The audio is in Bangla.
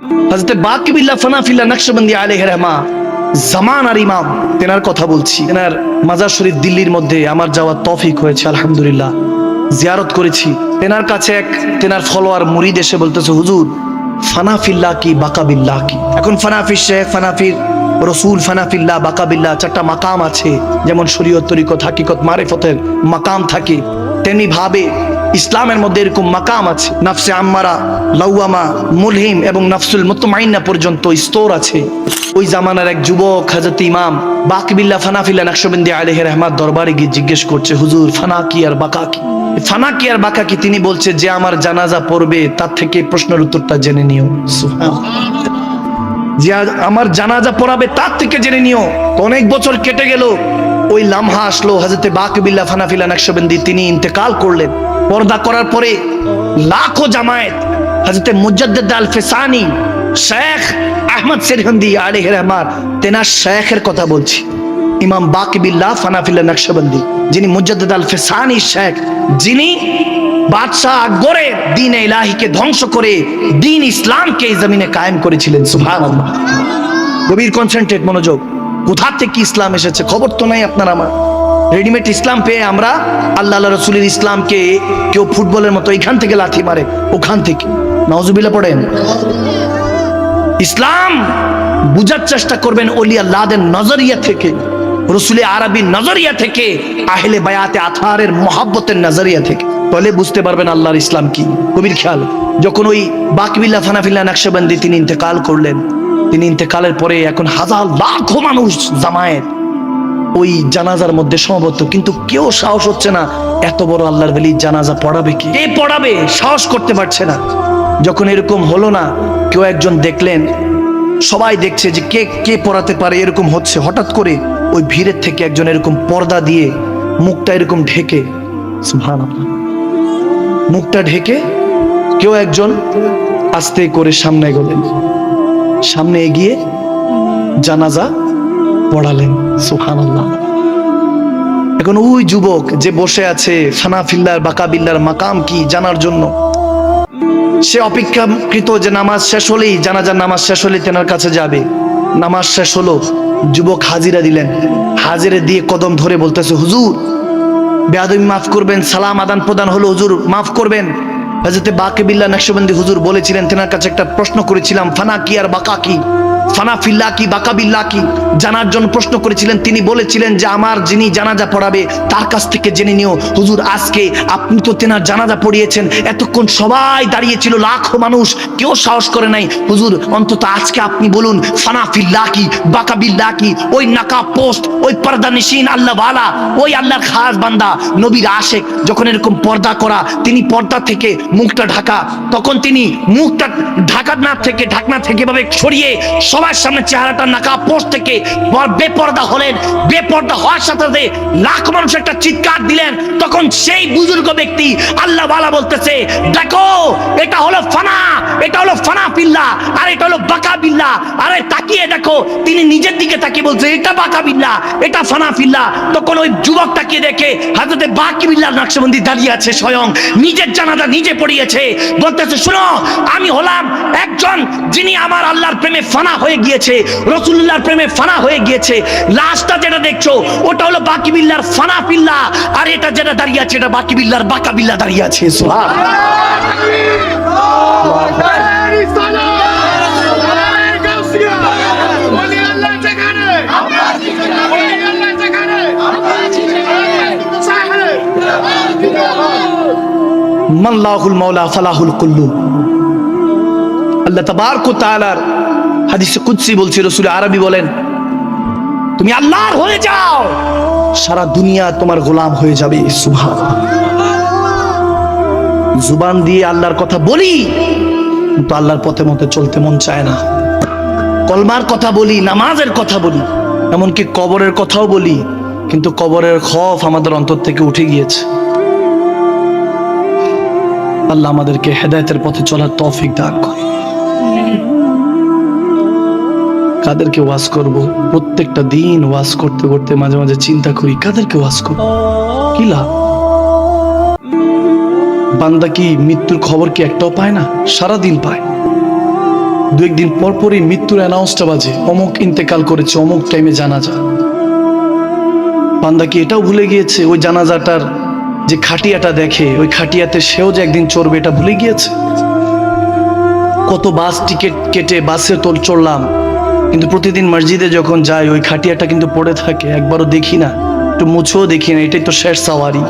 হযরত বাকিবিল্লাহ ফানাফিল্লাহ নকশবন্দি আলাইহি রহমা জামানার ইমাম, তেনার কথা বলছি। তেনার মাজার শরীফ দিল্লির মধ্যে আমার যাওয়ার তৌফিক হয়েছে, আলহামদুলিল্লাহ। জিয়ারত করেছি। তেনার কাছে এক তেনার ফলোয়ার মুরিদ এসে বলতেছে, হুজুর ফানাফিল্লাহ কি বাকাবিল্লাহ কি? এখন ফানাফির শেখ, ফানাফির রসুল, ফানাফিল্লাহ, বাকাবিল্লাহ চারটা মাকাম আছে। যেমন শরীয়ত, তরিকত, হাকিকত, মারিফতের মাকাম থাকে, তেমনি ভাবে ইসলামের মধ্যে এরকম মাকাম আছে। নফসে আম্মারা, লাওয়ামা, মুলহিম এবং নফসুল মুতমাইন্না পর্যন্ত স্তর আছে। ওই জামানার এক যুবক হযরত ইমাম বাকিবিল্লাহ ফানাফিল্লাহ নকশবন্দি আলাইহি রহমাত দরবারে গিয়ে জিজ্ঞেস করছে, হুজুর ফানা কি আর বাকা কি? ফানা কি আর বাকা কি? তিনি বলছে, যে আমার জানাজা পড়বে তার থেকে প্রশ্নের উত্তরটা জেনে নিও। সুবহানাল্লাহ। যে আমার জানাজা পড়াবে তার থেকে জেনে নিও। অনেক বছর কেটে গেল, ওই লামহা আসলো, হযরত বাকিবিল্লাহ ফানাফিল্লাহ নকশবন্দি তিনি ইন্তেকাল করলেন। পর্দা করার পরে লাখো জামায়াত হযরত মুজাদ্দিদ আল ফিসানি শেখ আহমদ সিরহিন্দি আলাইহি রহমাত, তেনার শেখের কথা বলছি, ইমাম বাকিবিল্লাহ ফানাফিল্লাহ নকশবন্দি, যিনি মুজাদ্দিদ আল ফিসানি শেখ, যিনি বাদশাহ আকবরের দ্বীন ইলাহিকে ধ্বংস করে দ্বীন ইসলামকে এই জমিনে কায়েম করেছিলেন। সুবহানাল্লাহ। গভীর কনসেন্ট্রেট, মনোযোগ। কোথা থেকে ইসলাম এসেছে খবর তো নাই আপনার আমার। রেডিমেড ইসলাম পেয়ে আমরা আল্লাহ রাসূলের ইসলামকে কেউ ফুটবলের মতো এখান থেকে লাথি মারে, ওখান থেকে। নাউজুবিল্লাহ পড়েন। ইসলাম বুঝার চেষ্টা করবেন ওলি আল্লাহদের নজরিয়া থেকে, রসুলে আরবির নজরিয়া থেকে, আহলে বায়াতে আথারের মোহাব্বতের নজরিয়া থেকে, তাহলে বুঝতে পারবেন আল্লাহর ইসলাম কি। কবির খেয়াল, যখন ওই বাকিবিল্লাহ ফানাফিল্লাহ নকশবন্দি তিনি ইন্তেকাল করলেন, তিনি ইন্তেকালের পরে এখন হাজার লাখো মানুষ জামায়াত ওই জানাজার মধ্যে সমবেত, কিন্তু কেউ সাহস হচ্ছে না এত বড় আল্লাহর ওলি জানাজা পড়াবে কি, কে পড়াবে, সাহস করতে পারছে না। যখন এরকম হলো না, কেউ একজন দেখলেন, সবাই দেখছে যে কে কে পড়াতে পারে, এরকম হচ্ছে, হঠাৎ করে ওই ভিড়ের থেকে একজন এরকম পর্দা দিয়ে মুখটা এরকম ঢেকে, সুবহানাল্লাহ, মুখটা ঢেকে কেউ একজন আস্তে করে সামনে এগোলেন, সামনে এগিয়ে জানাজা পড়ালেন। সুবহানাল্লাহ। এখন ওই যুবক যে বসে আছে ফানাফিল্লাহ বাকাবিল্লাহর মাকাম কি জানার জন্য, সে অপেক্ষাকৃত যে নামাজ শেষ হলেই, জানাজার নামাজ শেষ হলেই তেনার কাছে যাবে। নামাজ শেষ হলো, যুবক হাজিরা দিলেন, হাজিরা দিয়ে কদম ধরে বলতেছে, হুজুর বেয়াদবি মাফ করবেন, সালাম আদান প্রদান হলো, হুজুর মাফ করবেন। হযরত বাকিবিল্লাহ নকশবন্দি হুজুর বলেছিলেন, তেনার কাছে একটা প্রশ্ন করেছিলাম, ফানা কি আর বাকা কি, ফানাফিল্লাহ কি বাকাবিল্লাহ কি জানার জন্য প্রশ্ন করেছিলেন। তিনি বলেছিলেন যে আমার যিনি জানাজা পড়াবে তার কাছ থেকে জেনে নিও। হুজুর আজকে আপনি তো তেনার জানাজা পড়িয়েছেন, এতক্ষণ সবাই দাঁড়িয়েছিল, লাখো মানুষ, কেউ সাহস করে নাই। হুজুর অন্তত আজকে আপনি বলুন ফানাফিল্লাহ কি বাকাবিল্লাহ কি? ওই নাকাব পোস্ট, ওই পর্দা নিশিন আল্লাহ ওয়ালা, ওই আল্লাহর খাস বান্দা নবীর আশেক যখন এরকম পর্দা করা, তিনি পর্দা থেকে মুখটা ঢাকা, তখন তিনি মুখটা ঢাকনা থেকে ভাবে সরিয়ে সবার সামনে চেহারাটা নাকাব পোস্ট থেকে বেপর্দা হলেন। বেপর্দা হওয়ার সাথে সাথে লাখ মানুষ একটা চিৎকার দিলেন। তখন সেই বুজুর্গ ব্যক্তি আল্লাহ ওয়ালা বলতেছে, দেখো এটা হলো ফানা, এটা হলো ফানাফিল্লাহ, আর এটা হলো বাকাবিল্লাহ। আরে তাকিয়ে দেখো, তিনি নিজের দিকে তাকিয়ে বলছে এটা বাকাবিল্লাহ, এটা ফানাফিল্লাহ। তখন ওই যুবক তাকিয়ে দেখে হযরত বাকিবিল্লাহ নকশবন্দি দাঁড়িয়ে আছে, স্বয়ং নিজের জানাজা নিজে পড়িয়েছে। বলতেছে, শুনো, আমি হলাম একজন যিনি আমার আল্লাহর প্রেমে ফানা হয়ে গিয়েছে, রাসূলুল্লাহর প্রেমে ফানা হয়ে গিয়েছে। লাশটা যেটা দেখছো ওটা হলো বাকিবিল্লাহর ফানাফিল্লাহ, আর এটা যেটা দাঁড়িয়ে আছে এটা বাকিবিল্লাহর বাকাবিল্লাহ দাঁড়িয়ে আছে। মাল্লাহুল মাওলা ফালাহুল কুল্লু। আল্লাহ তাবারক ওয়া তাআলার হাদিসে কুদসি বলছে, রাসূল আরবি বলেন, তুমি আল্লাহর হয়ে যাও, সারা দুনিয়া তোমার গোলাম হয়ে যাবে। সুবহানাল্লাহ। জুবান দিয়ে আল্লাহর কথা বলি, কিন্তু আল্লাহর পথে মতে চলতে মন চায় না। কলমার কথা বলি, নামাজের কথা বলি, এমনকি কবরের কথাও বলি, কিন্তু কবরের খৌফ আমাদের অন্তর থেকে উঠে গিয়েছে। আল্লাহ আমাদেরকে হেদায়েতের পথে চলার তৌফিক দান করে। কাদেরকে ওয়াজ করব? প্রত্যেকটা দিন ওয়াজ করতে করতে মাঝে মাঝে চিন্তা করি কাদেরকে ওয়াজ করব, কি লাভ? বান্দা কি মৃত্যুর খবর কি একটাও পায় না? সারা দিন পায়। দু একদিন পর পরই মৃত্যুর অ্যানাউন্সটা বাজে, অমুক ইন্তেকাল করেছে, অমুক টাইমে জানাজা। বান্দা কি এটাও ভুলে গিয়েছে ওই জানাজাটার যে খাটিয়াটা দেখে, ওই খাটিয়াতে সেও যে একদিন চড়বে এটা ভুলে গিয়েছে? কত বাস টিকিট কেটে বাসে চড়লাম, কিন্তু প্রতিদিন মসজিদে যখন যাই ওই খাটিয়াটা কিন্তু পড়ে থাকে, একবারও দেখি না, একটু মুছেও দেখি না। এটাই তো শেষ সাওয়ারি।